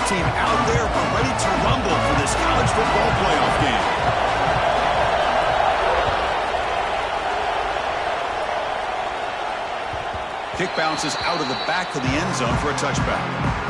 team out there are ready to rumble for this college football playoff game. Kick bounces out of the back of the end zone for a touchback.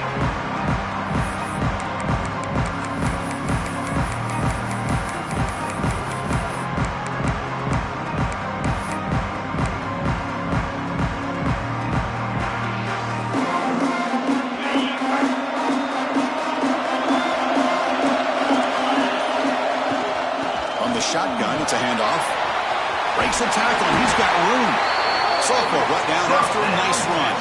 Shotgun, it's a handoff. Breaks the tackle, he's got room. Sophomore brought down after a nice run.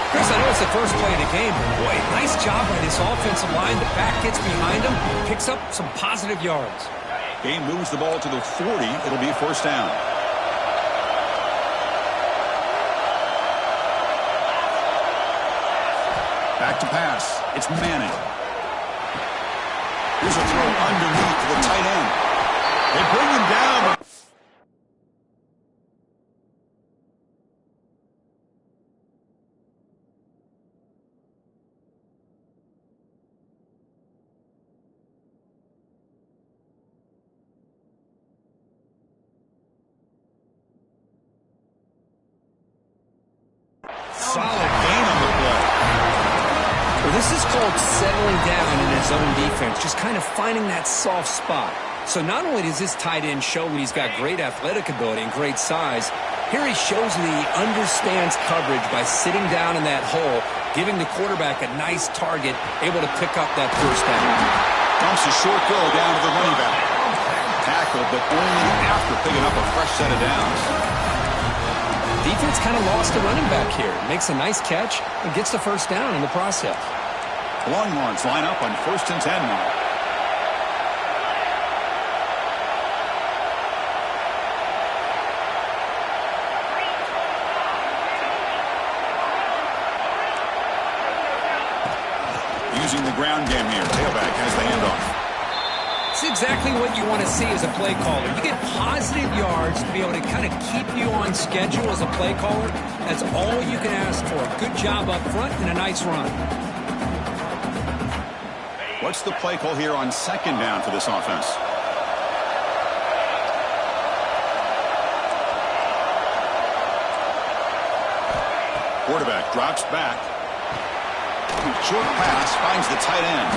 Chris, I know it's the first play of the game, but boy, nice job by this offensive line. The back gets behind him, picks up some positive yards. Game moves the ball to the 40. It'll be first down. Back to pass. It's Manning. Here's a throw underneath to the tight end. They bring him down. Solid gain on the play. Well, this is called settling down in his own defense, just kind of finding that soft spot. So not only does this tight end show that he's got great athletic ability and great size, here he shows that he understands coverage by sitting down in that hole, giving the quarterback a nice target, able to pick up that first down. Dumps a short throw down to the running back. Tackled, but only after picking up a fresh set of downs. Defense kind of lost the running back here. Makes a nice catch and gets the first down in the process. Longhorns line up on 1st and 10 now. Using the ground game here. Tailback has the handoff. It's exactly what you want to see as a play caller. You get positive yards to be able to kind of keep you on schedule as a play caller. That's all you can ask for. Good job up front and a nice run. What's the play call here on 2nd down for this offense? Quarterback drops back. Short pass finds the tight end.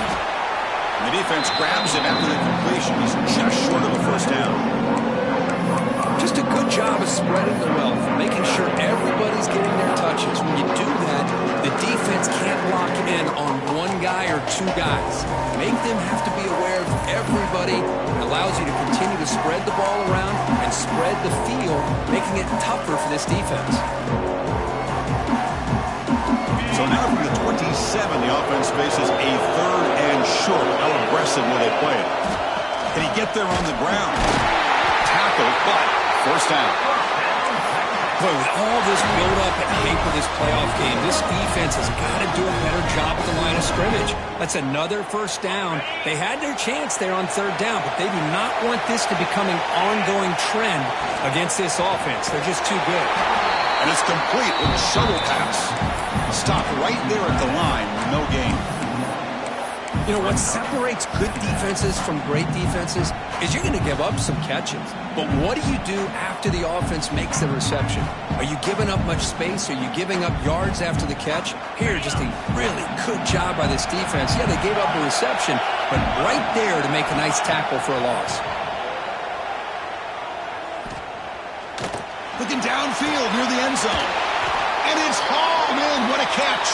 And the defense grabs him after the completion. He's just short of a first down. Just a good job of spreading the wealth, making sure everybody's getting their touches. When you do that, the defense can't lock in on one guy or two guys. Make them have to be aware of everybody. It allows you to continue to spread the ball around and spread the field, making it tougher for this defense. So now from the 27, the offense faces a 3rd and short. How aggressive will they play it? Can he get there on the ground? Tackle, but first down. Boy, with all this build-up and hype for this playoff game, this defense has got to do a better job at the line of scrimmage. That's another first down. They had their chance there on 3rd down, but they do not want this to become an ongoing trend against this offense. They're just too good. And it's complete with a shovel pass. Stopped right there at the line, no gain. You know, what separates good defenses from great defenses is you're going to give up some catches. But what do you do after the offense makes the reception? Are you giving up much space? Are you giving up yards after the catch? Here, just a really good job by this defense. Yeah, they gave up a reception, but right there to make a nice tackle for a loss. Looking downfield near the end zone. And it's hauled in. What a catch.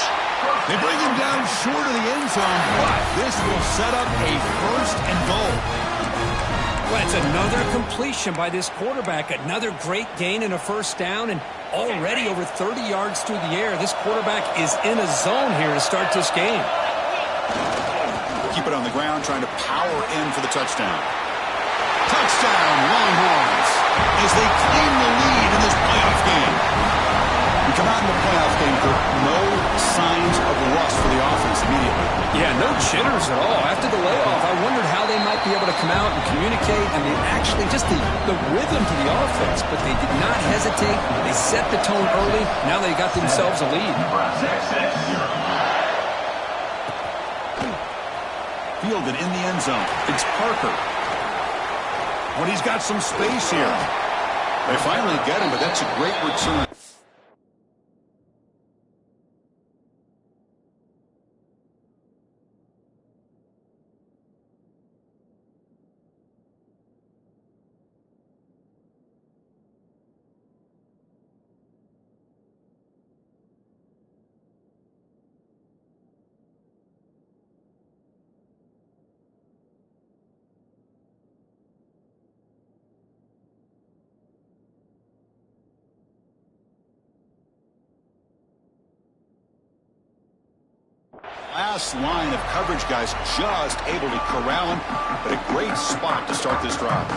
They bring him down short of the end zone, but this will set up a 1st and goal. Well, it's another completion by this quarterback. Another great gain and a first down, and already over 30 yards through the air. This quarterback is in a zone here to start this game. Keep it on the ground, trying to power in for the touchdown. Touchdown, Longhorns, as they claim the lead in this playoff game. We come out in the playoff game with no signs of rust for the offense immediately. Yeah, no jitters at all. After the layoff, I wondered how they might be able to come out and communicate, and they actually just the rhythm to the offense, but they did not hesitate. They set the tone early. Now they got themselves a lead. fielded in the end zone. It's Parker. But he's got some space here. They finally get him, but that's a great return. Last line of coverage, guys, just able to corral him, but a great spot to start this drive.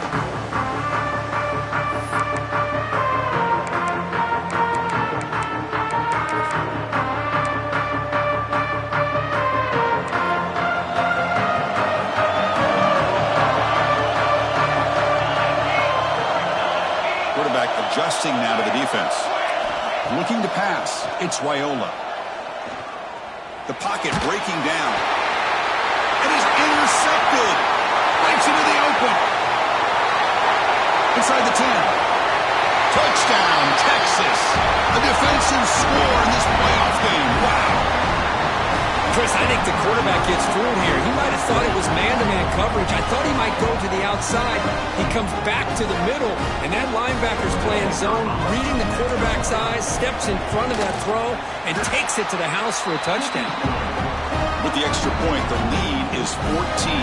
Quarterback adjusting now to the defense. Looking to pass. It's Raiola. The pocket breaking down. It is intercepted. Breaks into the open. Inside the 10. Touchdown, Texas. A defensive score in this playoff game. Wow. Chris, I think the quarterback gets fooled here. He might have thought it was man-to-man coverage. I thought he might go to the outside. He comes back to the middle, and that linebacker's playing zone, reading the quarterback's eyes, steps in front of that throw, and takes it to the house for a touchdown. With the extra point, the lead is 14.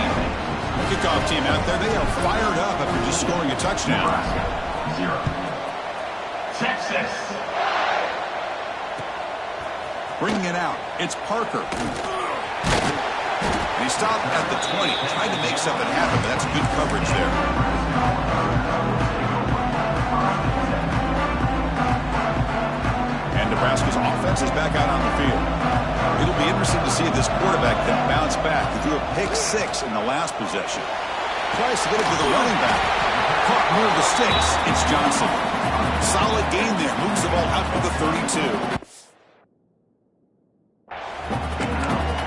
Kickoff team out there, they are fired up after just scoring a touchdown. 0. Texas. Bringing it out, it's Parker. And he stopped at the 20, trying to make something happen, but that's good coverage there. And Nebraska's offense is back out on the field. It'll be interesting to see if this quarterback can bounce back. He threw a pick 6 in the last possession. Tries to get it to the running back. Caught near the sticks. It's Johnson. Solid gain there. Moves the ball out to the 32.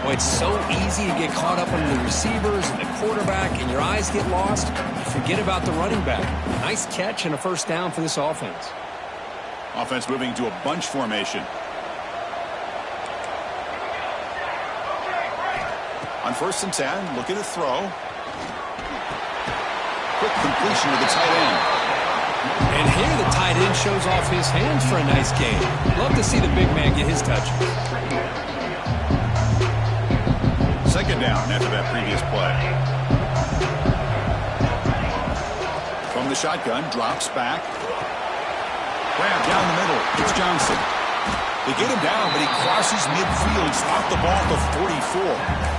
Boy, it's so easy to get caught up on the receivers and the quarterback, and your eyes get lost. You forget about the running back. Nice catch and a first down for this offense. Offense moving to a bunch formation. On 1st and 10, looking to throw. Quick completion to the tight end. And here the tight end shows off his hands for a nice gain. Love to see the big man get his touch. Second down after that previous play. From the shotgun, drops back. Grab down the middle. It's Johnson. They get him down, but he crosses midfield, stopped the ball to 44.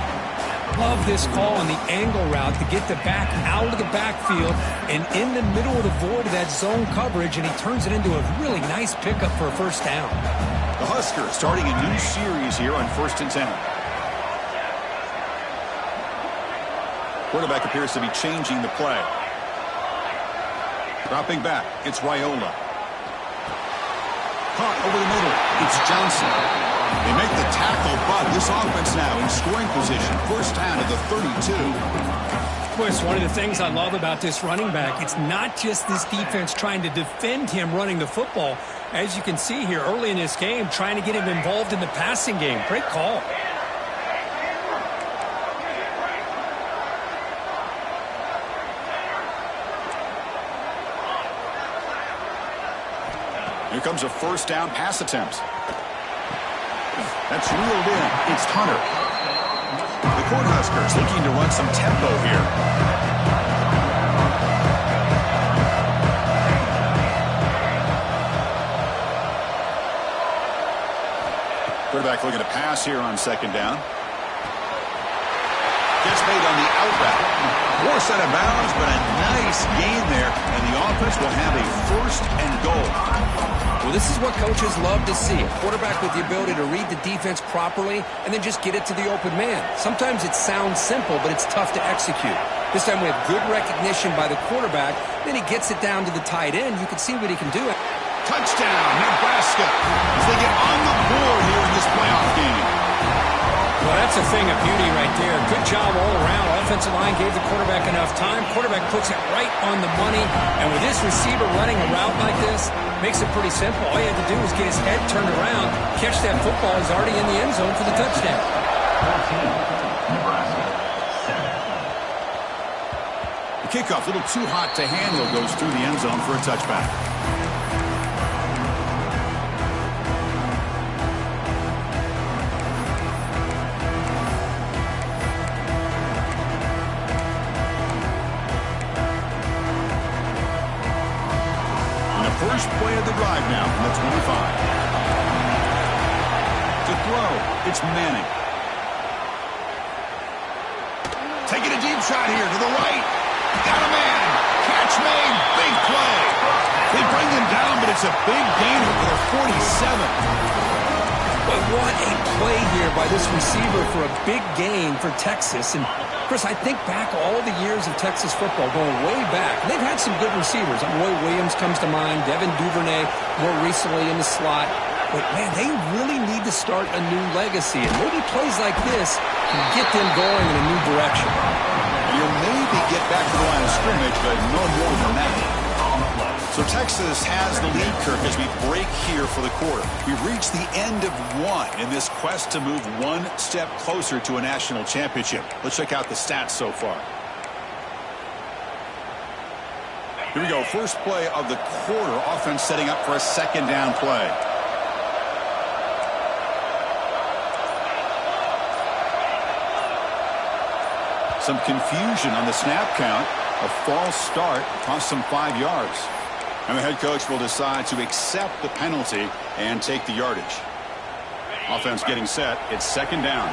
Love this call on the angle route to get the back out of the backfield and in the middle of the void of that zone coverage, and he turns it into a really nice pickup for a first down. The Huskers starting a new series here on 1st and 10. Quarterback appears to be changing the play. Dropping back, it's Raiola. Caught over the middle, it's Johnson. They make the tackle, but this offense now in scoring position. First down at the 32. Of course, one of the things I love about this running back, it's not just this defense trying to defend him running the football. As you can see here early in this game, trying to get him involved in the passing game. Great call. Here comes a first down pass attempt. That's reeled in. It's Hunter. The Cornhuskers looking to run some tempo here. Quarterback looking to pass here on second down. Gets made on the out route. Forced out of bounds, but a nice gain there, and the offense will have a first and goal. Well, this is what coaches love to see. A quarterback with the ability to read the defense properly and then just get it to the open man. Sometimes it sounds simple, but it's tough to execute. This time we have good recognition by the quarterback. Then he gets it down to the tight end. You can see what he can do. Touchdown, Nebraska, as they get on the board here in this playoff game. Well, that's a thing of beauty right there. Good job all around. Offensive line gave the quarterback enough time. Quarterback puts it right on the money. And with this receiver running a route like this, makes it pretty simple. All you had to do was get his head turned around, catch that football. He's already in the end zone for the touchdown. 14, Nebraska, 7. The kickoff, a little too hot to handle, goes through the end zone for a touchback. First play of the drive now from the 25. To throw, it's Manning. Taking a deep shot here to the right. Got a man. Catch made. Big play. They bring him down, but it's a big gainer for the 47. But what a play here by this receiver for a big gain for Texas. And Chris, I think back all the years of Texas football, going way back. They've had some good receivers. Roy Williams comes to mind, Devin Duvernay more recently in the slot. But, man, they really need to start a new legacy. And maybe plays like this can get them going in a new direction. You'll maybe get back to the line of scrimmage, but no more than that. So Texas has the lead, Kirk, as we break here for the quarter. We've reached the end of one in this quest to move one step closer to a national championship. Let's check out the stats so far. Here we go. First play of the quarter. Offense setting up for a second down play. Some confusion on the snap count. A false start cost them 5 yards. And the head coach will decide to accept the penalty and take the yardage. Offense getting set. It's second down.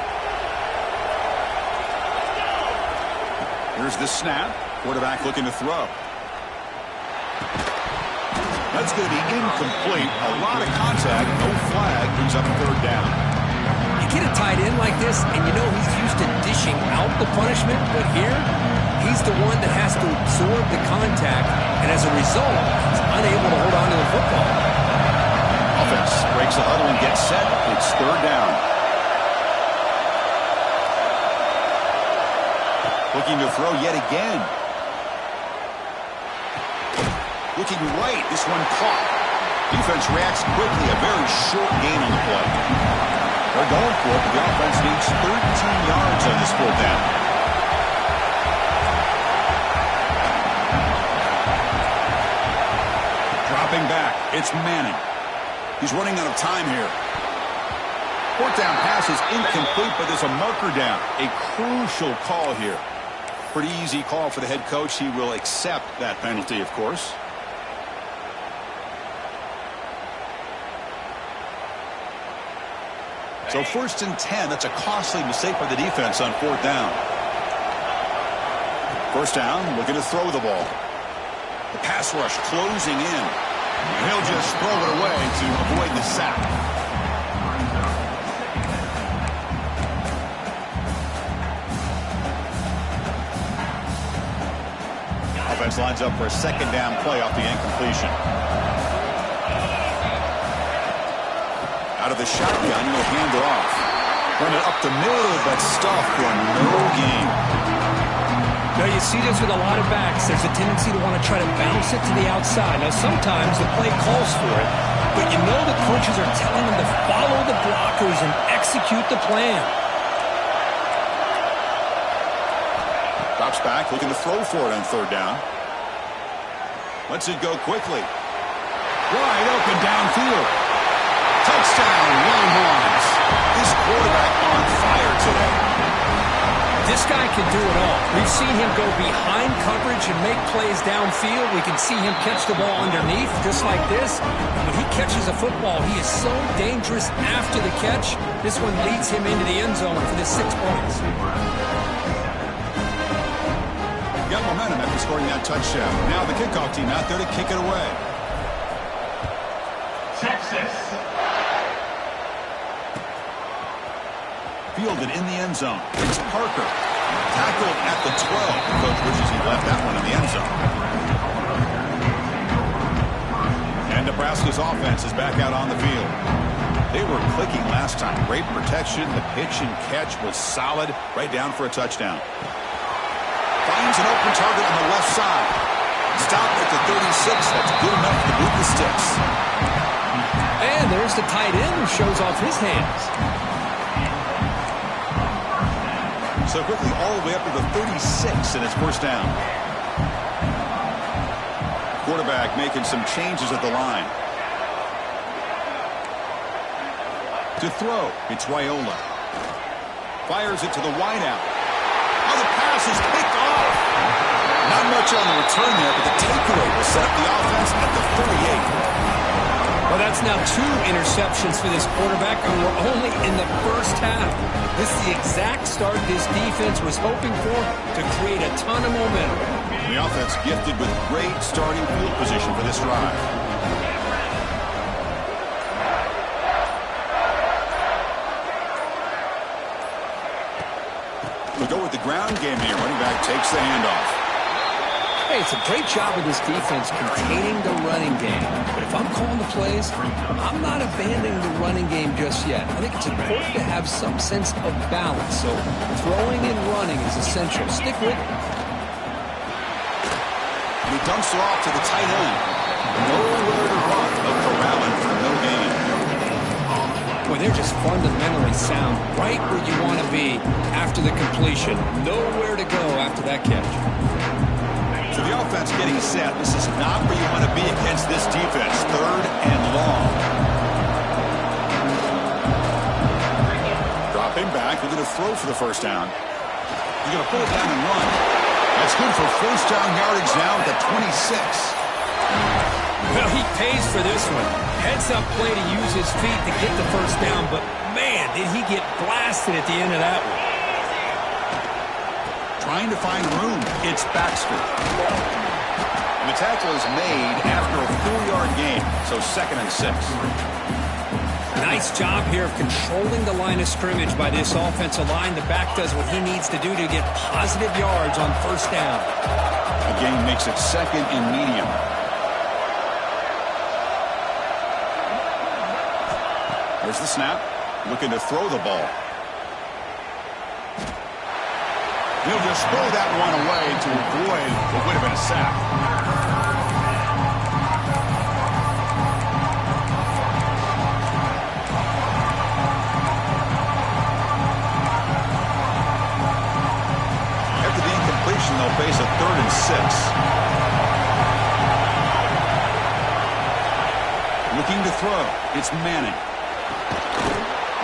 Here's the snap. Quarterback looking to throw. That's going to be incomplete. A lot of contact. No flag. Brings up third down. You get a tight end like this, and you know he's used to dishing out the punishment. But here, he's the one that has to absorb the contact. And as a result, he's unable to hold on to the football. Offense breaks the huddle and gets set. It's third down. Looking to throw yet again. Looking right. This one caught. Defense reacts quickly. A very short gain on the play. They're going for it, but the offense needs 13 yards on this fourth down. Dropping back. It's Manning. He's running out of time here. Fourth down pass is incomplete, but there's a marker down. A crucial call here. Pretty easy call for the head coach. He will accept that penalty, of course. So 1st and 10. That's a costly mistake by the defense on fourth down. First down, looking to throw the ball. The pass rush closing in. And he'll just throw it away to avoid the sack. Offense lines up for a second down play off the incompletion. Out of the shotgun, he'll hand it off. Run it up the middle, but stuffed for no gain. Now, you see this with a lot of backs. There's a tendency to want to try to bounce it to the outside. Now, sometimes the play calls for it, but you know the coaches are telling them to follow the blockers and execute the plan. Drops back, looking to throw for it on third down. Lets it go quickly. Wide open downfield. Touchdown, Longhorns. This quarterback on fire today. This guy can do it all. We've seen him go behind coverage and make plays downfield. We can see him catch the ball underneath, just like this. When he catches a football, he is so dangerous after the catch. This one leads him into the end zone for the 6 points. Got momentum after scoring that touchdown. Now the kickoff team out there to kick it away. Texas. Fielded in the end zone. It's Parker. Tackled at the 12. The coach wishes he left that one in the end zone. And Nebraska's offense is back out on the field. They were clicking last time. Great protection. The pitch and catch was solid. Right down for a touchdown. Finds an open target on the left side. Stopped at the 36. That's good enough to move the sticks. And there's the tight end who shows off his hands. So quickly all the way up to the 36, and it's first down. Quarterback making some changes at the line. To throw, it's Raiola. Fires it to the wideout. Oh, the pass is picked off. Not much on the return there, but the takeaway will set up the offense at the 38. Well, that's now 2 interceptions for this quarterback, and we're only in the first half. This is the exact start this defense was hoping for to create a ton of momentum. The offense gifted with great starting field position for this drive. We go with the ground game here. Running back takes the handoff. Hey, it's a great job of this defense containing the running game. But if I'm calling the plays, I'm not abandoning the running game just yet. I think it's important to have some sense of balance. So throwing and running is essential. Stick with it. And he dumps it off to the tight end. Nowhere to run, but corralling for no gain. Boy, they're just fundamentally sound. Right where you want to be after the completion. Nowhere to go after that catch. So the offense getting set. This is not where you want to be against this defense. 3rd and long. Dropping back. We're going to throw for the first down. He's going to pull it down and run. That's good for first down yardage now at the 26. Well, he pays for this one. Heads-up play to use his feet to get the first down, but man, did he get blasted at the end of that one. Trying to find room. It's Baxter. And the tackle is made after a 4-yard gain, so 2nd and 6. Nice job here of controlling the line of scrimmage by this offensive line. The back does what he needs to do to get positive yards on first down. The gain makes it 2nd and medium. There's the snap. Looking to throw the ball. He'll just throw that one away to avoid what would have been a sack. After the incompletion, they'll face a 3rd and 6. Looking to throw. It's Manning.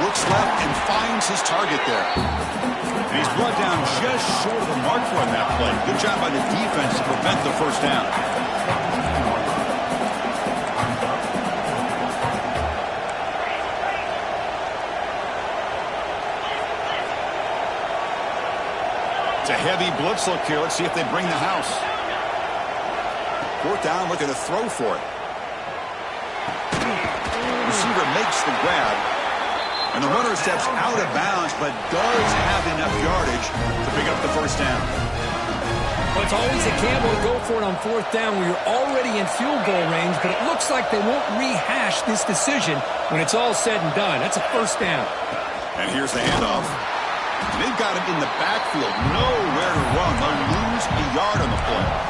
Looks left and finds his target there. And he's brought down just short of the marker on that play. Good job by the defense to prevent the first down. It's a heavy blitz look here. Let's see if they bring the house. 4th down, looking to throw for it. Receiver makes the grab. And the runner steps out of bounds, but does have enough yardage to pick up the first down. Well, it's always a gamble to go for it on 4th down when you're already in field goal range, but it looks like they won't rehash this decision when it's all said and done. That's a first down. And here's the handoff. They've got him in the backfield. Nowhere to run. They'll lose a yard on the play.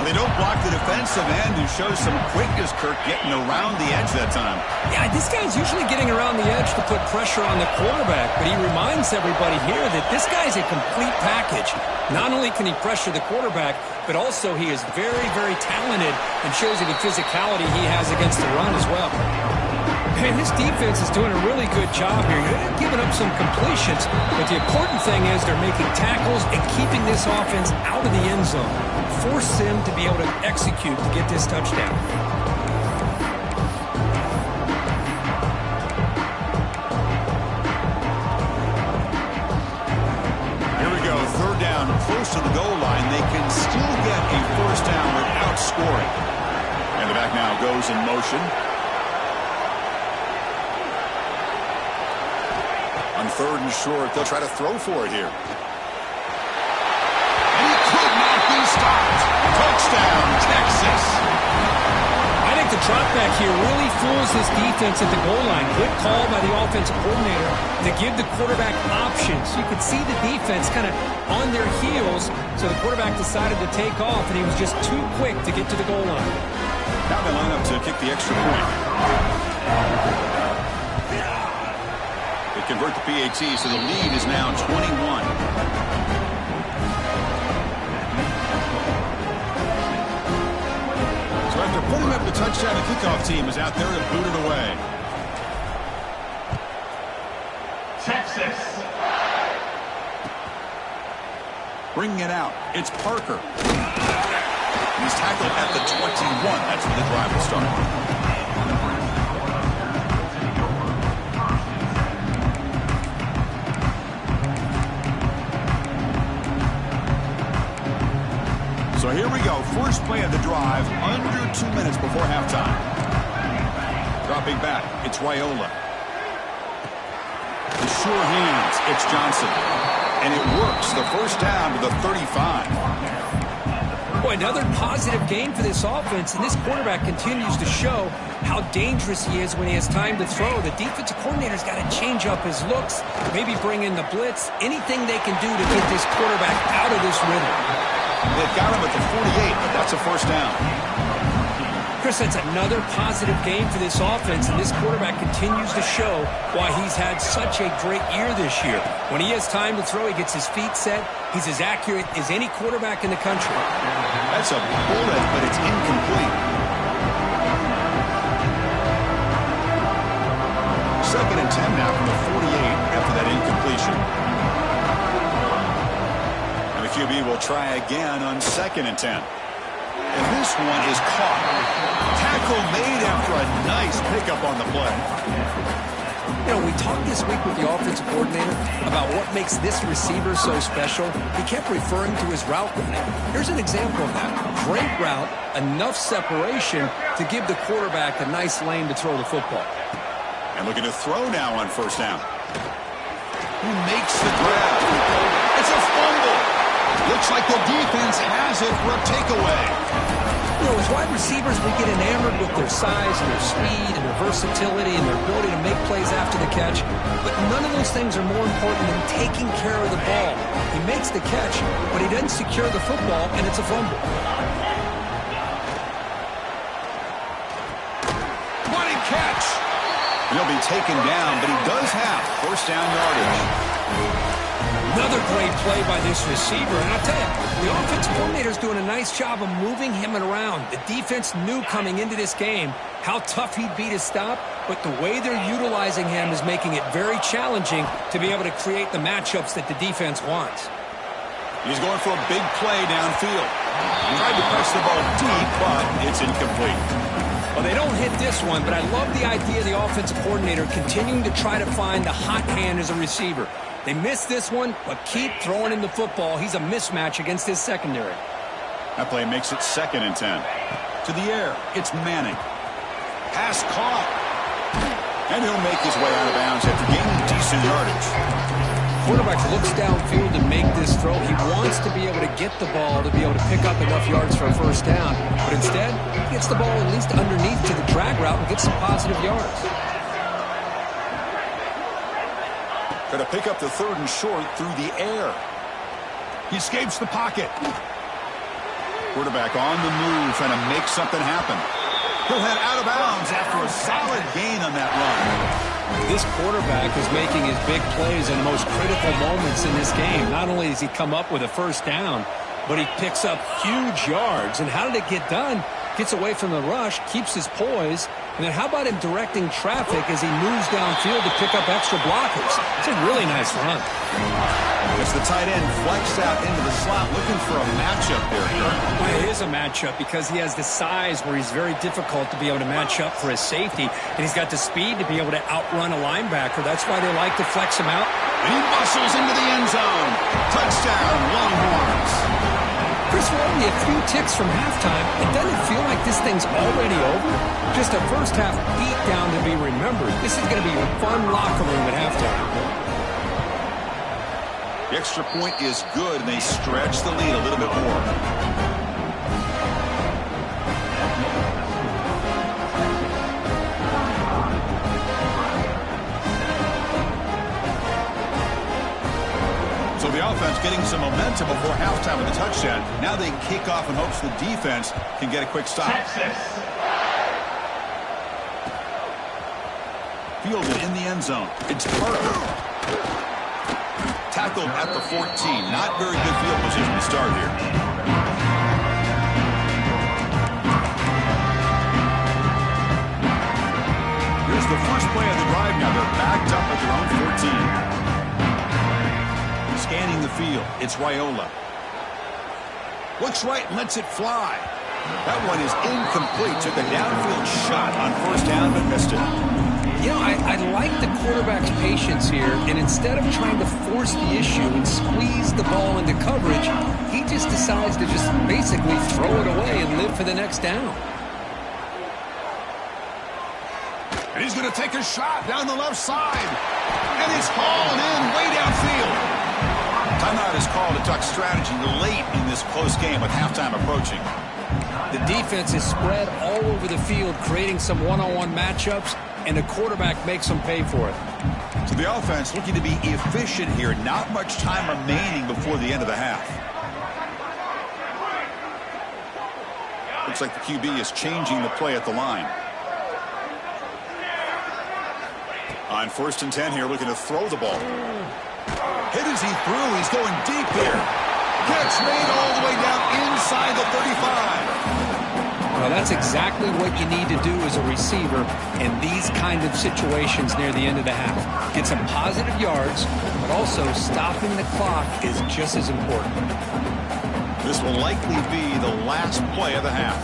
They don't block the defensive end, who shows some quickness, Kirk, getting around the edge that time. Yeah, this guy's usually getting around the edge to put pressure on the quarterback, but he reminds everybody here that this guy's a complete package. Not only can he pressure the quarterback, but also he is very, very talented and shows you the physicality he has against the run as well. And this defense is doing a really good job here. They're giving up some completions, but the important thing is they're making tackles and keeping this offense out of the end zone. Force them to be able to execute to get this touchdown. Here we go, 3rd down, close to the goal line. They can still get a first down without scoring. And the back now goes in motion. On 3rd and short, they'll try to throw for it here. And he could not be stopped. Touchdown, Texas. I think the drop back here really fools this defense at the goal line. Good call by the offensive coordinator to give the quarterback options. You could see the defense kind of on their heels, so the quarterback decided to take off, and he was just too quick to get to the goal line. Now they line up to kick the extra point. They convert the PAT, so the lead is now 21. So after putting up the touchdown, the kickoff team is out there to boot it away. Texas. Bringing it out, it's Parker. He's tackled at the 21. That's where the drive will start. So here we go. First play of the drive, under 2 minutes before halftime. Dropping back, it's Raiola. The sure hands, it's Johnson. And it works. The first down to the 35. Boy, another positive game for this offense, and this quarterback continues to show how dangerous he is when he has time to throw. The defensive coordinator's got to change up his looks, maybe bring in the blitz, anything they can do to get this quarterback out of this rhythm. They've got him at the 48, but that's a first down. Chris, that's another positive game for this offense, and this quarterback continues to show why he's had such a great year this year. When he has time to throw, he gets his feet set. He's as accurate as any quarterback in the country. That's a bullet, but it's incomplete. Second and 10 now from the 48 after that incompletion. And the QB will try again on second and 10. And this one is caught. Tackle made after a nice pickup on the play. You know, we talked this week with the offensive coordinator about what makes this receiver so special. He kept referring to his route running. Here's an example of that. Great route, enough separation to give the quarterback a nice lane to throw the football. And looking to throw now on first down. Who makes the grab? It's a fumble. Looks like the defense has it for a takeaway. You know, as wide receivers, we get enamored with their size and their speed and their versatility and their ability to make plays after the catch. But none of those things are more important than taking care of the ball. He makes the catch, but he doesn't secure the football, and it's a fumble. Running catch. He'll be taken down, but he does have first down yardage. Another great play by this receiver. And I'll tell you, the offensive coordinator's doing a nice job of moving him around. The defense knew coming into this game how tough he'd be to stop, but the way they're utilizing him is making it very challenging to be able to create the matchups that the defense wants. He's going for a big play downfield. Tried to press the ball deep, but it's incomplete. Well, they don't hit this one, but I love the idea of the offensive coordinator continuing to try to find the hot hand as a receiver. They missed this one, but keep throwing him the football. He's a mismatch against his secondary. That play makes it second and 10. To the air, it's Manning. Pass caught. And he'll make his way out of bounds after gaining decent yardage. Quarterback looks downfield to make this throw. He wants to be able to get the ball to be able to pick up enough yards for a first down. But instead, he gets the ball at least underneath to the drag route and gets some positive yards. Going to pick up the third and short through the air. He escapes the pocket. Quarterback on the move, trying to make something happen. He'll head out of bounds after a solid gain on that run. This quarterback is making his big plays in the most critical moments in this game. Not only does he come up with a first down, but he picks up huge yards. And how did it get done? Gets away from the rush, keeps his poise, and then how about him directing traffic as he moves downfield to pick up extra blockers? It's a really nice run. As the tight end flexed out into the slot, looking for a matchup there. Well, it is a matchup because he has the size where he's very difficult to be able to match up for his safety, and he's got the speed to be able to outrun a linebacker. That's why they like to flex him out. And he muscles into the end zone. Touchdown, Longhorns. Chris, we're only a few ticks from halftime. It doesn't feel like this thing's already over. Just a first-half beatdown to be remembered. This is going to be a fun locker room at halftime. The extra point is good, and they stretch the lead a little bit more. So the offense getting some momentum before halftime with the touchdown. Now they kick off in hopes the defense can get a quick stop. Texas. Fielded in the end zone. It's Parker. Tackled at the 14. Not very good field position to start here. Here's the first play of the drive now. They're backed up at their own 14. Scanning the field. It's Raiola. Looks right and lets it fly. That one is incomplete. Took a downfield shot on first down but missed it. You know, I like the quarterback's patience here, and instead of trying to force the issue and squeeze the ball into coverage, he just decides to just basically throw it away and live for the next down. And he's going to take a shot down the left side. And it's hauled in way downfield. Timeout is called to talk strategy late in this close game with halftime approaching. The defense is spread all over the field, creating some one-on-one matchups, and the quarterback makes them pay for it. So the offense looking to be efficient here. Not much time remaining before the end of the half. Looks like the QB is changing the play at the line. On 1st and 10 here, looking to throw the ball. Hit as he threw. He's going deep here. Catch made all the way down inside the 35. Well, that's exactly what you need to do as a receiver in these kind of situations near the end of the half. Get some positive yards, but also stopping the clock is just as important. This will likely be the last play of the half.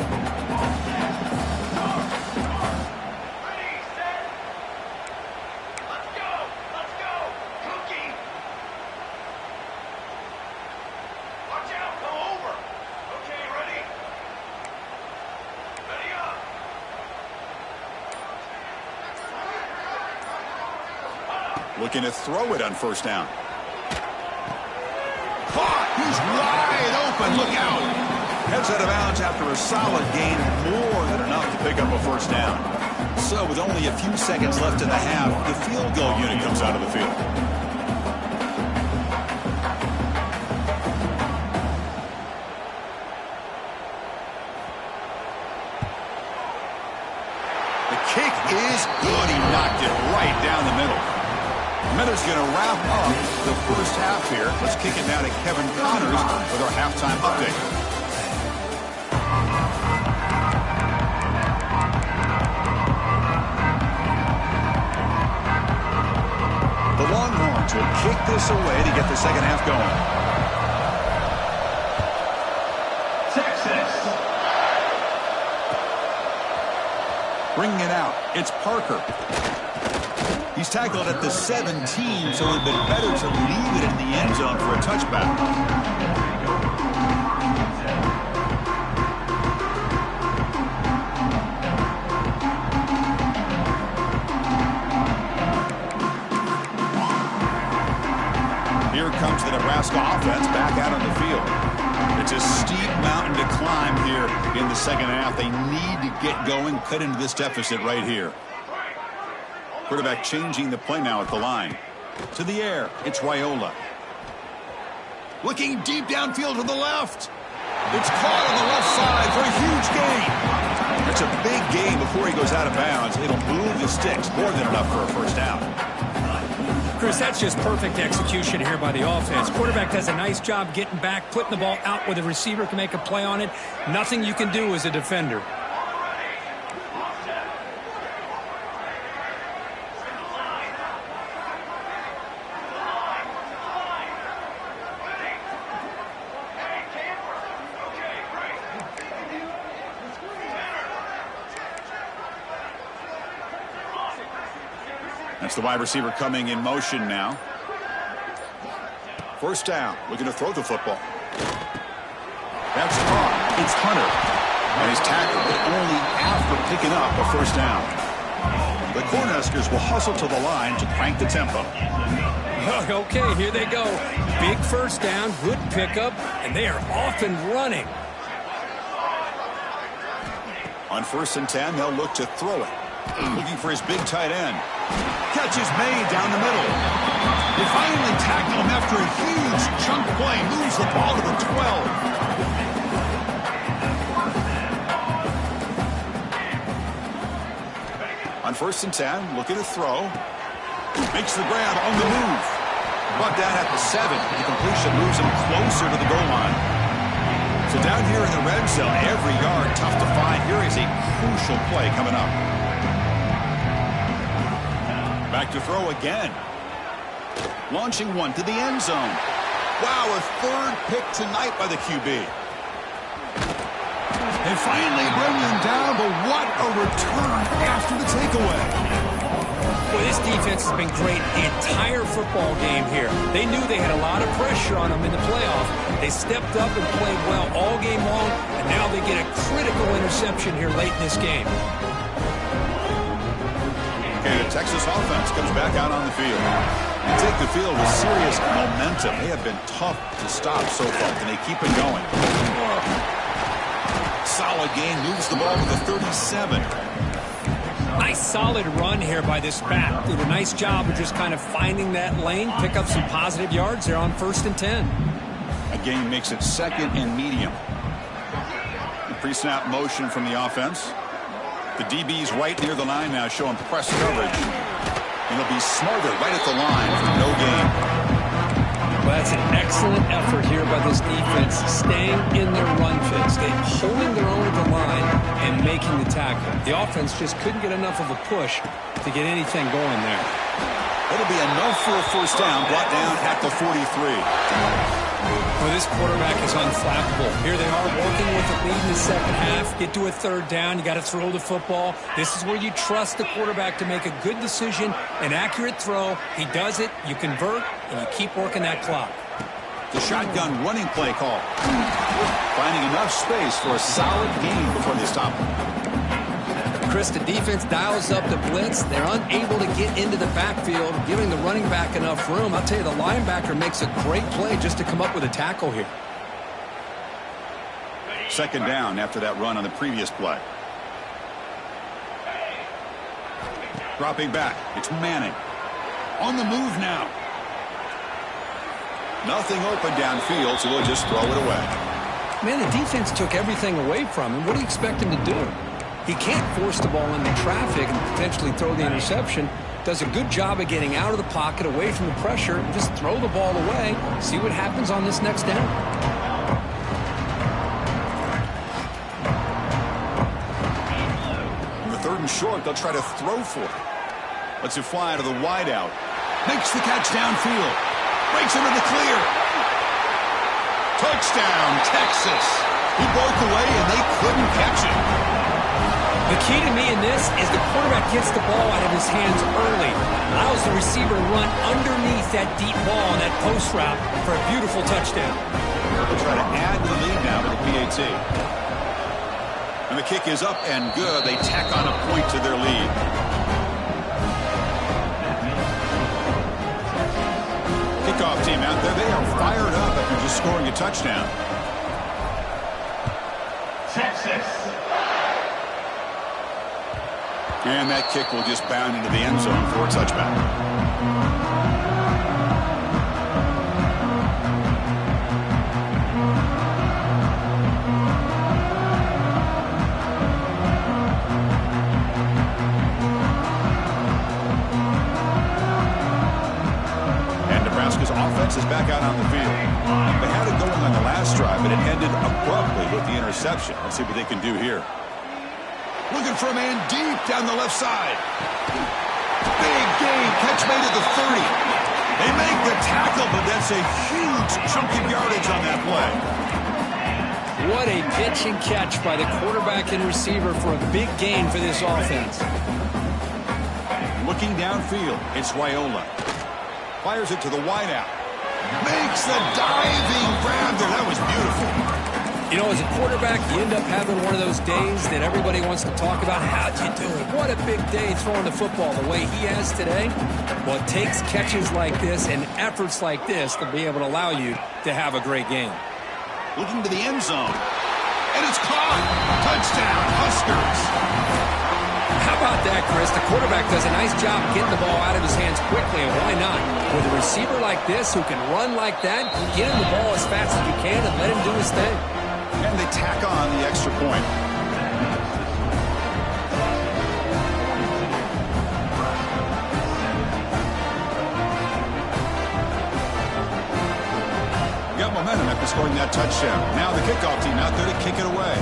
Looking to throw it on first down. Caught! He's wide open. Look out! Heads out of bounds after a solid gain. More than enough to pick up a first down. So with only a few seconds left in the half, the field goal unit comes out of the field. The kick is good. He knocked it right down the middle. Miller's going to wrap up the first half here. Let's kick it now to Kevin Connors with our halftime update. The Longhorns will kick this away to get the second half going. Texas. Bringing it out, it's Parker. He's tackled at the 17, so it would have been better to leave it in the end zone for a touchback. Here comes the Nebraska offense back out on the field. It's a steep mountain to climb here in the second half. They need to get going, cut into this deficit right here. Quarterback changing the play now at the line. To the air, it's Raiola. Looking deep downfield to the left. It's caught on the left side for a huge gain. It's a big gain before he goes out of bounds. It'll move the sticks, more than enough for a first down. Chris, that's just perfect execution here by the offense. Quarterback does a nice job getting back, putting the ball out where the receiver can make a play on it. Nothing you can do as a defender. That's the wide receiver coming in motion now. First down, looking to throw the football. That's caught. It's Hunter. And he's tackled, but only after picking up a first down. The Cornhuskers will hustle to the line to crank the tempo. Okay, here they go. Big first down, good pickup, and they are off and running. On 1st and 10, they'll look to throw it. Looking for his big tight end. Catch is made down the middle. They finally tackle him after a huge chunk play, moves the ball to the 12. On 1st and 10, looking to throw. Makes the grab on the move. Brought down at the 7. The completion moves him closer to the goal line. So down here in the red zone, every yard tough to find. Here is a crucial play coming up. Back to throw again. Launching one to the end zone. Wow, a 3rd pick tonight by the QB. They finally bring him down, but what a return after the takeaway. Well, this defense has been great the entire football game here. They knew they had a lot of pressure on them in the playoff. They stepped up and played well all game long, and now they get a critical interception here late in this game. Okay, the Texas offense comes back out on the field. They take the field with serious momentum. They have been tough to stop so far. Can they keep it going? Solid game, moves the ball to the 37. Nice solid run here by this back. Did a nice job of just kind of finding that lane, pick up some positive yards there on 1st and 10. Again, makes it 2nd and medium. The pre-snap motion from the offense. The DB's right near the line now, showing press coverage. And he'll be smarter right at the line for no gain. Well, that's an excellent effort here by this defense, staying in their run fits, holding their own at the line and making the tackle. The offense just couldn't get enough of a push to get anything going there. It'll be enough for a 1st down, brought down at the 43. Well, this quarterback is unflappable. Here they are working with the lead in the 2nd half. Get to a 3rd down. You got to throw the football. This is where you trust the quarterback to make a good decision, an accurate throw. He does it. You convert, and you keep working that clock. The shotgun running play call. Finding enough space for a solid gain before they stop him. Chris, the defense dials up the blitz. They're unable to get into the backfield, giving the running back enough room. I'll tell you, the linebacker makes a great play just to come up with a tackle here. 2nd down after that run on the previous play. Dropping back. It's Manning. On the move now. Nothing open downfield, so they'll just throw it away. Man, the defense took everything away from him. What do you expect him to do? He can't force the ball into traffic and potentially throw the interception. Does a good job of getting out of the pocket, away from the pressure, and just throw the ball away. See what happens on this next down. On the 3rd and short, they'll try to throw for it. Lets it fly to the wideout. Makes the catch downfield. Breaks into the clear. Touchdown, Texas. He broke away, and they couldn't catch it. The key to me in this is the quarterback gets the ball out of his hands early, allows the receiver to run underneath that deep ball on that post route for a beautiful touchdown. They'll try to add to the lead now with the PAT. And the kick is up and good. They tack on a point to their lead. Kickoff team out there. They are fired up after just scoring a touchdown. Texas. And that kick will just bound into the end zone for a touchback. And Nebraska's offense is back out on the field. They had it going on the last drive, but it ended abruptly with the interception. Let's see what they can do here. Looking for a man deep down the left side. Big gain. Catch made at the 30. They make the tackle, but that's a huge chunk of yardage on that play. What a pitch and catch by the quarterback and receiver for a big gain for this offense. Looking downfield, it's Raiola. Fires it to the wideout. Makes the diving grab there. That was beautiful. You know, as a quarterback, you end up having one of those days that everybody wants to talk about. How'd you do it? What a big day throwing the football the way he has today. Well, it takes catches like this and efforts like this to be able to allow you to have a great game. Looking to the end zone. And it's caught. Touchdown, Huskers. How about that, Chris? The quarterback does a nice job getting the ball out of his hands quickly, and why not? With a receiver like this who can run like that, get him the ball as fast as you can and let him do his thing. And they tack on the extra point. Got momentum after scoring that touchdown. Now the kickoff team out there to kick it away.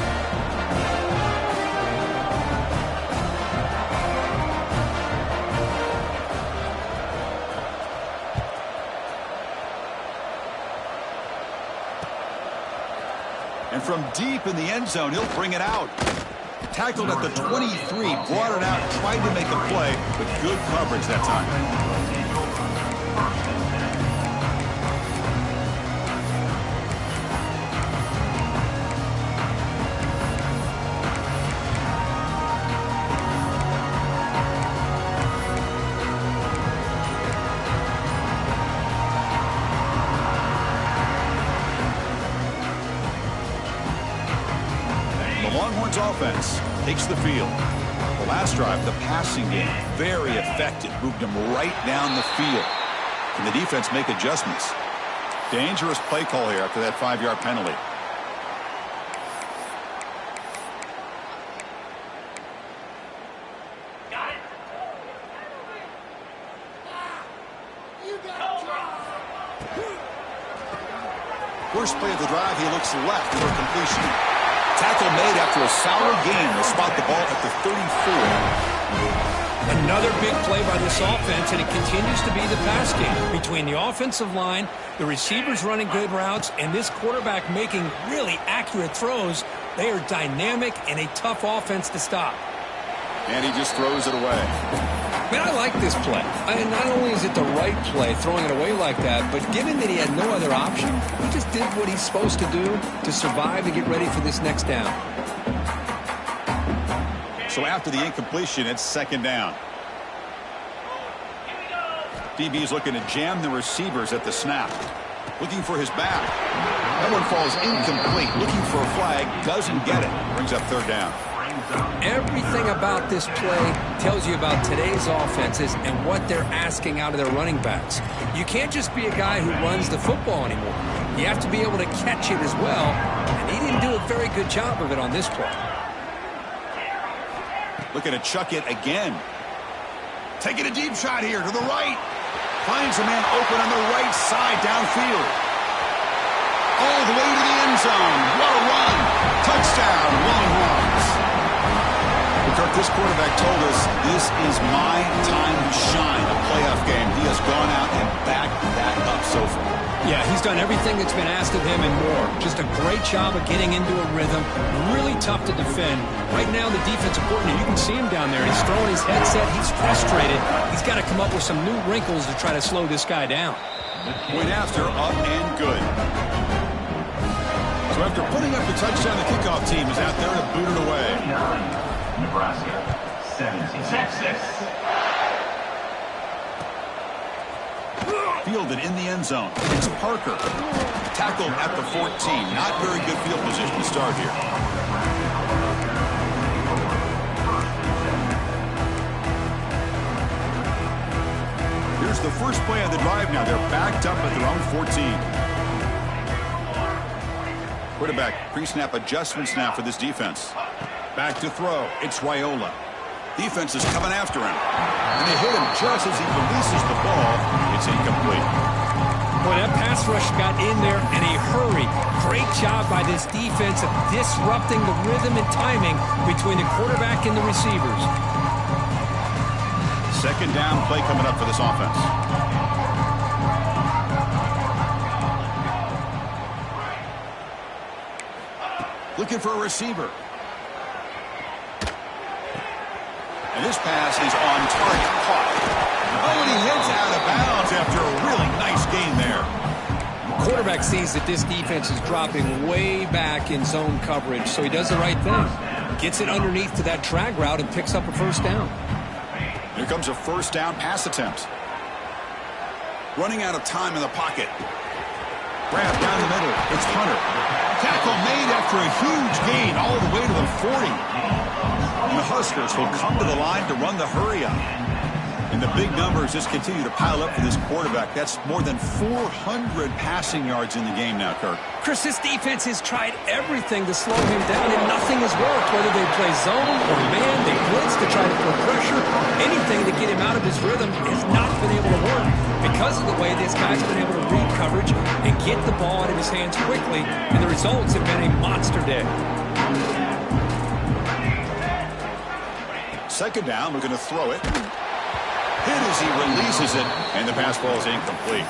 And from deep in the end zone, he'll bring it out. Tackled at the 23, brought it out, tried to make a play, but good coverage that time. Longhorns offense takes the field. The last drive, the passing game, very effective. Moved them right down the field. Can the defense make adjustments? Dangerous play call here after that 5-yard penalty. First play of the drive, he looks left for completion. Tackle made after a solid gain to spot the ball at the 34. Another big play by this offense, and it continues to be the pass game. Between the offensive line, the receivers running good routes, and this quarterback making really accurate throws, they are dynamic and a tough offense to stop. And he just throws it away. Man, I like this play. Not only is it the right play, throwing it away like that, but given that he had no other option, he just did what he's supposed to do to survive and get ready for this next down. So after the incompletion, it's second down. DB's looking to jam the receivers at the snap. Looking for his back. That one falls incomplete. Looking for a flag. Doesn't get it. Brings up third down. Everything about this play tells you about today's offenses and what they're asking out of their running backs. You can't just be a guy who runs the football anymore. You have to be able to catch it as well, and he didn't do a very good job of it on this play. Looking to chuck it again. Taking a deep shot here to the right. Finds a man open on the right side downfield. All the way to the end zone. What a run. Touchdown, Longhorns. Kirk, this quarterback told us this is my time to shine, a playoff game. He has gone out and backed that up so far. Yeah, he's done everything that's been asked of him and more. Just a great job of getting into a rhythm. Really tough to defend. Right now, the defensive coordinator, you can see him down there. He's throwing his headset. He's frustrated. He's got to come up with some new wrinkles to try to slow this guy down. Point after, up and good. So after putting up the touchdown, the kickoff team is out there to boot it away. Nebraska, 17. Texas. Fielded in the end zone. It's Parker. Tackled at the 14. Not very good field position to start here. Here's the first play of the drive now. They're backed up at their own 14. Quarterback pre-snap adjustments now for this defense. Back to throw. It's Raiola. Defense is coming after him. And they hit him just as he releases the ball. It's incomplete. Boy, that pass rush got in there in a hurry. Great job by this defense of disrupting the rhythm and timing between the quarterback and the receivers. Second down play coming up for this offense. Looking for a receiver. And this pass is on target. Caught. Oh, and he hits out of bounds after a really nice gain there. Quarterback sees that this defense is dropping way back in zone coverage, so he does the right thing. Gets it underneath to that drag route and picks up a first down. Here comes a first down pass attempt. Running out of time in the pocket. Grab down the middle. It's Hunter. Tackle made after a huge gain all the way to the 40. And the Huskers will come to the line to run the hurry up. And the big numbers just continue to pile up for this quarterback. That's more than 400 passing yards in the game now, Kirk. Chris, this defense has tried everything to slow him down, and nothing has worked. Whether they play zone or man, they blitz to try to put pressure. Anything to get him out of his rhythm has not been able to work because of the way this guy's been able to read coverage and get the ball out of his hands quickly, and the results have been a monster day. Second down, we're going to throw it. Hit as he releases it, and the pass ball is incomplete.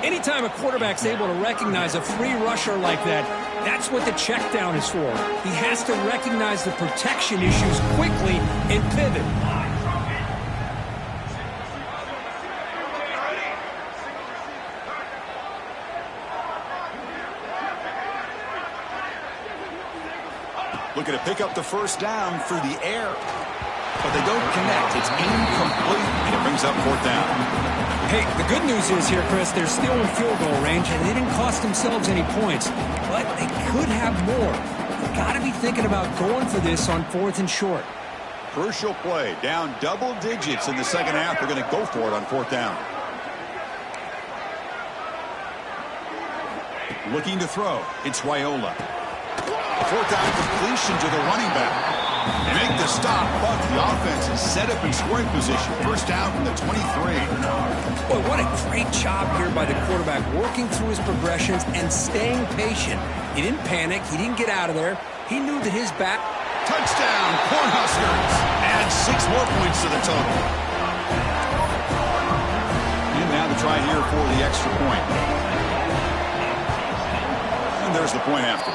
Anytime a quarterback's able to recognize a free rusher like that, that's what the check down is for. He has to recognize the protection issues quickly and pivot. Looking to pick up the first down through the air. But they don't connect. It's incomplete, and it brings up fourth down. Hey, the good news is here, Chris, they're still in field goal range, and they didn't cost themselves any points. But they could have more. They've got to be thinking about going for this on 4th and short. Crucial play. Down double digits in the second half. They're going to go for it on 4th down. Looking to throw. It's Raiola. 4th down completion to the running back. They make the stop, but the offense is set up in scoring position. First down from the 23. Boy, what a great job here by the quarterback, working through his progressions and staying patient. He didn't panic. He didn't get out of there. He knew that his back... Touchdown, Cornhuskers. Add 6 more points to the total. And now the try here for the extra point. And there's the point after.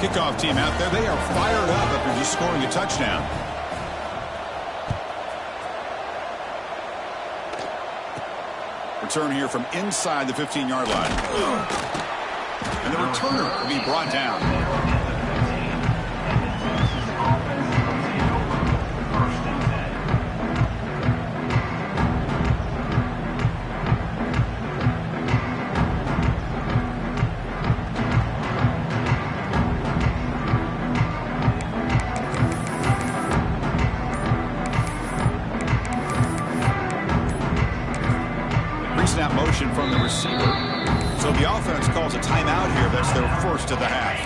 Kickoff team out there. They are fired up after just scoring a touchdown. Return here from inside the 15-yard line. And the returner will be brought down. Snap motion from the receiver. So the offense calls a timeout here. That's their first of the half.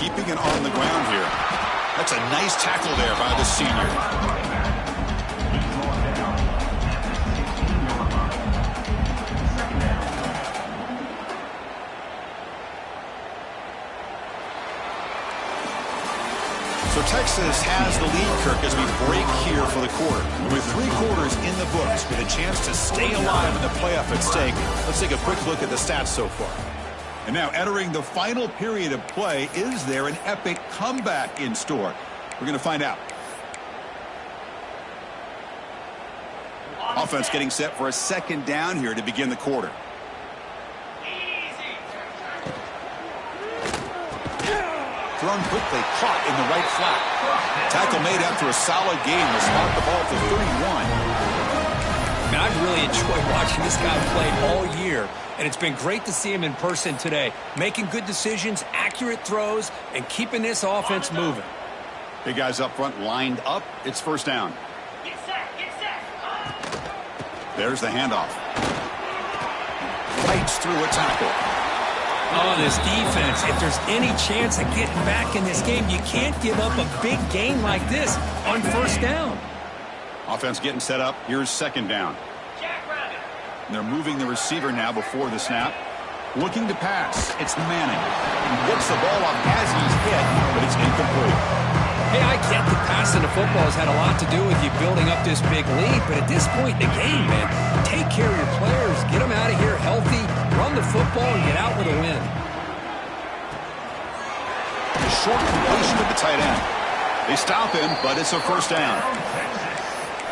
Keeping it on the ground here. That's a nice tackle there by the senior. So Texas has the lead, Kirk, as we break here for the quarter. With 3 quarters in the books, with a chance to stay alive in the playoff at stake, let's take a quick look at the stats so far. And now entering the final period of play, is there an epic comeback in store? We're going to find out. Offense getting set for a second down here to begin the quarter. Thrown quickly, caught in the right flat. Tackle made after a solid game to spot the ball to 31. Man, I've really enjoyed watching this guy play all year, and it's been great to see him in person today. Making good decisions, accurate throws, and keeping this offense moving. Big guys up front lined up. It's first down. Get set, get set. There's the handoff. Fights through a tackle. Oh, this defense, if there's any chance of getting back in this game, you can't give up a big game like this on first down. Offense getting set up. Here's second down. And they're moving the receiver now before the snap. Looking to pass. It's Manning. He gets the ball off as he's hit, but it's incomplete. Hey, I get that passing the football has had a lot to do with you building up this big lead, but at this point in the game, man, take care of your players. Get them out of here healthy, run the football, and get out with a win. A short completion to the tight end. They stop him, but it's a first down.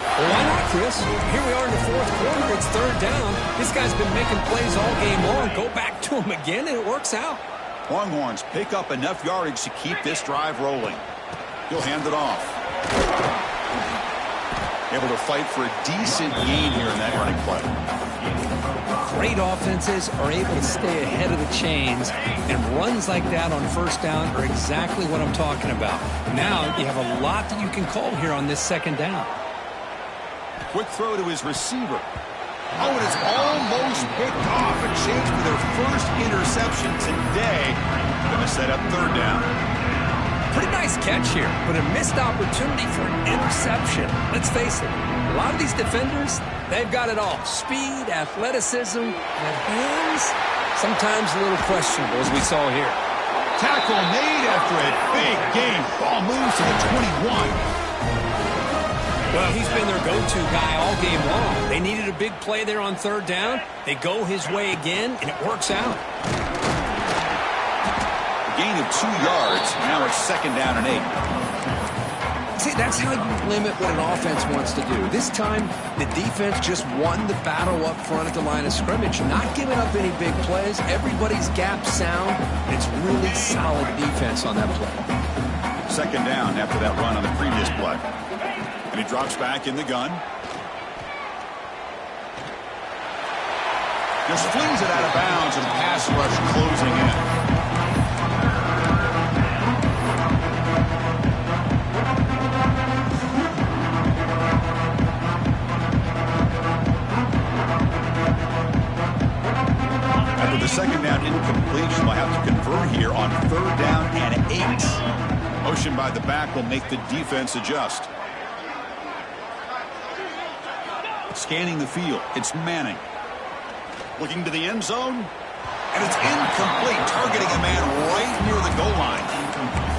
Well, why not, Chris? Here we are in the fourth quarter. It's third down. This guy's been making plays all game long. Go back to him again, and it works out. Longhorns pick up enough yardage to keep this drive rolling. He'll hand it off. Able to fight for a decent gain here in that running play. Great offenses are able to stay ahead of the chains, and runs like that on first down are exactly what I'm talking about. Now you have a lot that you can call here on this second down. Quick throw to his receiver. Oh, and it's almost picked off. A chance for their first interception today. Going to set up third down. Pretty nice catch here, but a missed opportunity for an interception. Let's face it, a lot of these defenders, they've got it all. Speed, athleticism, and hands, sometimes a little questionable, as we saw here. Tackle made after a big gain. Ball moves to the 21. Well, he's been their go-to guy all game long. They needed a big play there on third down. They go his way again, and it works out. A gain of 2 yards. Now it's second down and 8. See, that's how you limit what an offense wants to do. This time, the defense just won the battle up front at the line of scrimmage, not giving up any big plays. Everybody's gap sound. It's really solid defense on that play. Second down after that run on the previous play. And he drops back in the gun. Just flings it out of bounds, and pass rush closing in. After the second down incompletion, they'll have to convert here on third down and 8. Motion by the back will make the defense adjust. Scanning the field, it's Manning. Looking to the end zone, and it's incomplete, targeting a man right near the goal line.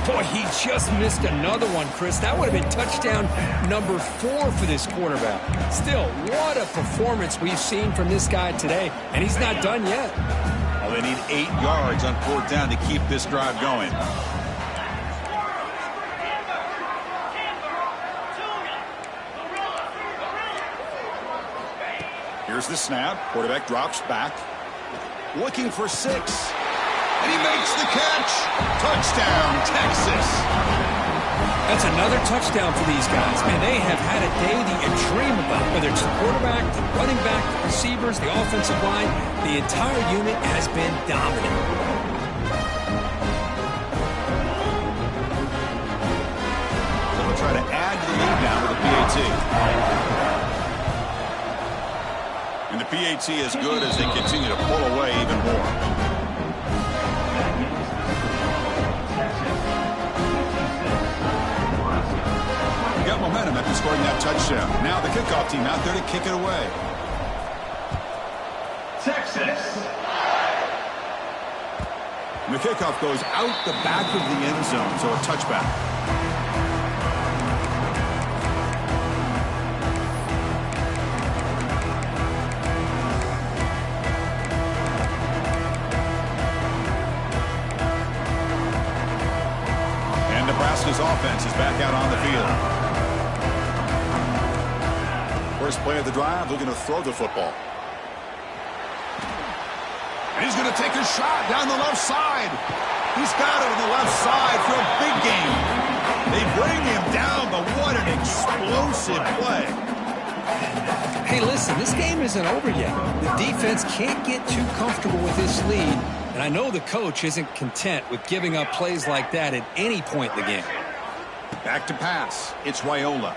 Boy, he just missed another one, Chris. That would have been touchdown number 4 for this quarterback. Still, what a performance we've seen from this guy today, and he's not done yet. Well, they need 8 yards on fourth down to keep this drive going. Here's the snap. Quarterback drops back. Looking for 6. And he makes the catch. Touchdown, Texas. That's another touchdown for these guys. Man, they have had a day that you dream about. Whether it's the quarterback, the running back, the receivers, the offensive line, the entire unit has been dominant. So we'll try to add to the lead now with a PAT. And the PAT is good as they continue to pull away even more. Got momentum after scoring that touchdown. Now the kickoff team out there to kick it away. Texas. And the kickoff goes out the back of the end zone, so a touchback. Nebraska's offense is back out on the field. First play of the drive, looking to throw the football. And he's going to take a shot down the left side. He's got it on the left side for a big game. They bring him down, but what an explosive play. Hey, listen, this game isn't over yet. The defense can't get too comfortable with this lead. And I know the coach isn't content with giving up plays like that at any point in the game. Back to pass. It's Raiola.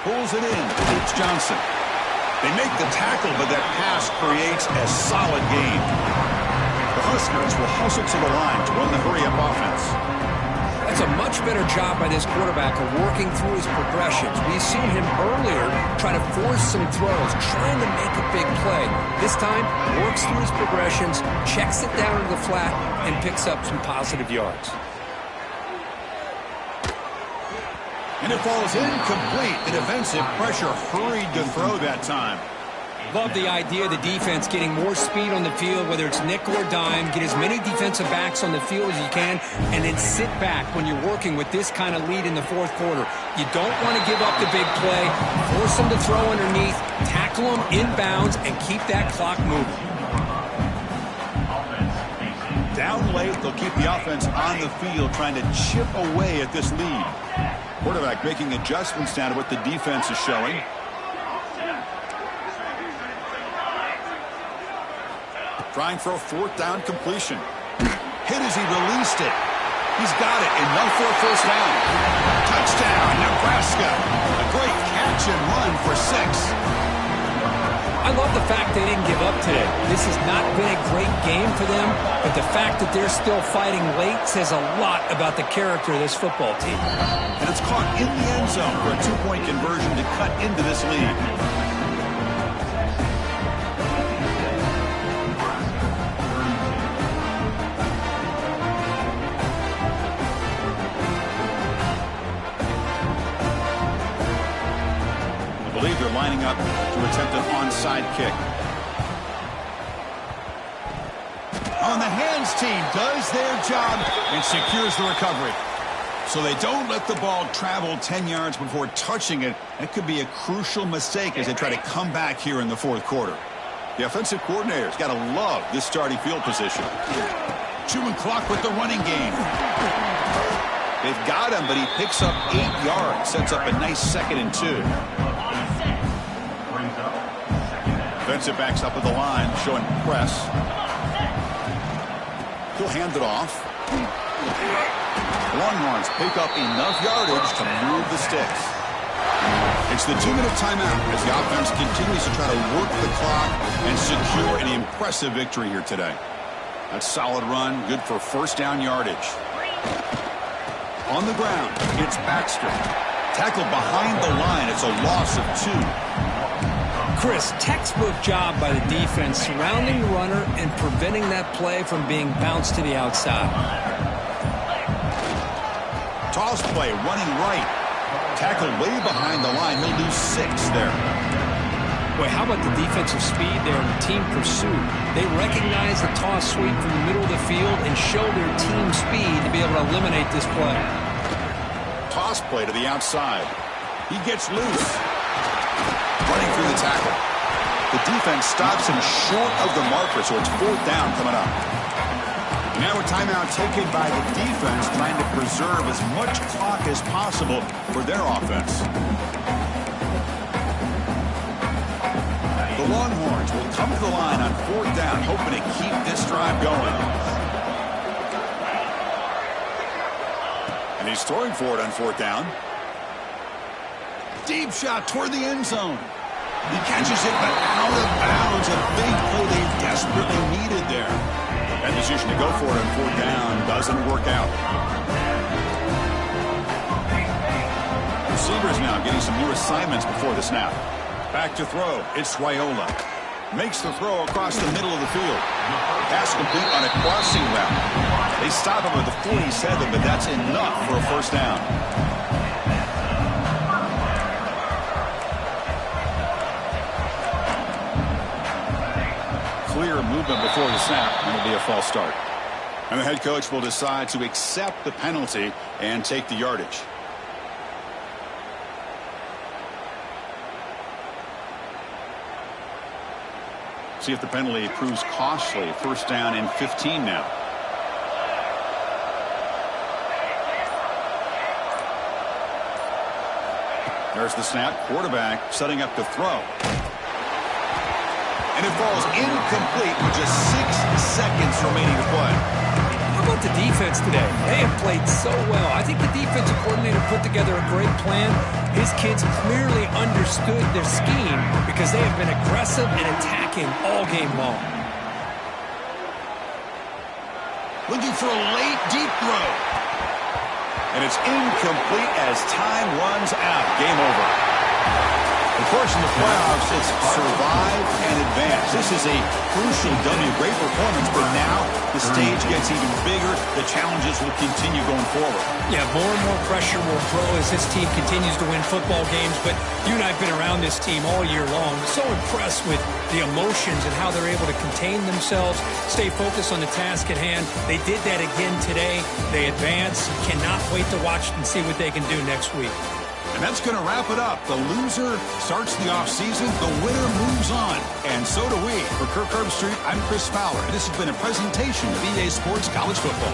Pulls it in. It's Johnson. They make the tackle, but that pass creates a solid gain. The Huskers will hustle to the line to run the hurry-up offense. That's a much better job by this quarterback of working through his progressions. We've seen him earlier try to force some throws, trying to make a big play. This time, works through his progressions, checks it down to the flat, and picks up some positive yards. And it falls incomplete. The defensive pressure hurried to throw that time. Love the idea of the defense getting more speed on the field, whether it's nickel or dime. Get as many defensive backs on the field as you can, and then sit back when you're working with this kind of lead in the fourth quarter. You don't want to give up the big play. Force them to throw underneath, tackle them inbounds, and keep that clock moving. Down late, they'll keep the offense on the field, trying to chip away at this lead. Quarterback making adjustments down to what the defense is showing. Trying for a fourth down completion. Hit as he released it. He's got it, enough for a first down. Touchdown, Nebraska. A great catch and run for 6. I love the fact they didn't give up today. This has not been a great game for them, but the fact that they're still fighting late says a lot about the character of this football team. And it's caught in the end zone for a 2-point conversion to cut into this lead. I believe they're lining up to attempt an onside kick. On the hands team does their job and secures the recovery. So they don't let the ball travel 10 yards before touching it. That could be a crucial mistake as they try to come back here in the fourth quarter. The offensive coordinator's got to love this starting field position. Chewing clock with the running game. They've got him, but he picks up 8 yards. Sets up a nice 2nd and 2. Defensive backs up at the line, showing press. He'll hand it off. Longhorns pick up enough yardage to move the sticks. It's the 2-minute timeout as the offense continues to try to work the clock and secure an impressive victory here today. That's a solid run, good for first down yardage. On the ground, it's Baxter. Tackled behind the line, it's a loss of 2. Chris, textbook job by the defense surrounding the runner and preventing that play from being bounced to the outside. Toss play, running right. Tackled way behind the line. He'll lose 6 there. Boy, how about the defensive speed there in the team pursuit? They recognize the toss sweep from the middle of the field and show their team speed to be able to eliminate this play. Toss play to the outside. He gets loose. Running through the tackle. The defense stops him short of the marker, so it's 4th down coming up. Now a timeout taken by the defense, trying to preserve as much clock as possible for their offense. The Longhorns will come to the line on 4th down, hoping to keep this drive going. And he's throwing for it on 4th down. Deep shot toward the end zone. He catches it, but out of bounds. A big play they desperately needed there. That decision to go for it on 4th down doesn't work out. Receivers now getting some new assignments before the snap. Back to throw. It's Raiola. Makes the throw across the middle of the field. Pass complete on a crossing route. They stop him at the 47, but that's enough for a first down. Clear movement before the snap, and it'll be a false start. And the head coach will decide to accept the penalty and take the yardage. See if the penalty proves costly. First down and 15 now. There's the snap. Quarterback setting up to throw. And it falls incomplete with just 6 seconds remaining to play. How about the defense today? They have played so well. I think the defensive coordinator put together a great plan. His kids clearly understood their scheme because they have been aggressive and attacking all game long. Looking for a late deep throw. And it's incomplete as time runs out. Game over. Of course, in the playoffs, it's survive and advance. This is a crucial W. Great performance, but now the stage gets even bigger. The challenges will continue going forward. Yeah, more and more pressure will grow as this team continues to win football games. But you and I have been around this team all year long. So impressed with the emotions and how they're able to contain themselves, stay focused on the task at hand. They did that again today. They advance. Cannot wait to watch and see what they can do next week. And that's going to wrap it up. The loser starts the offseason. The winner moves on. And so do we. For Kirk Herbstreit, I'm Chris Fowler. This has been a presentation of EA Sports College Football.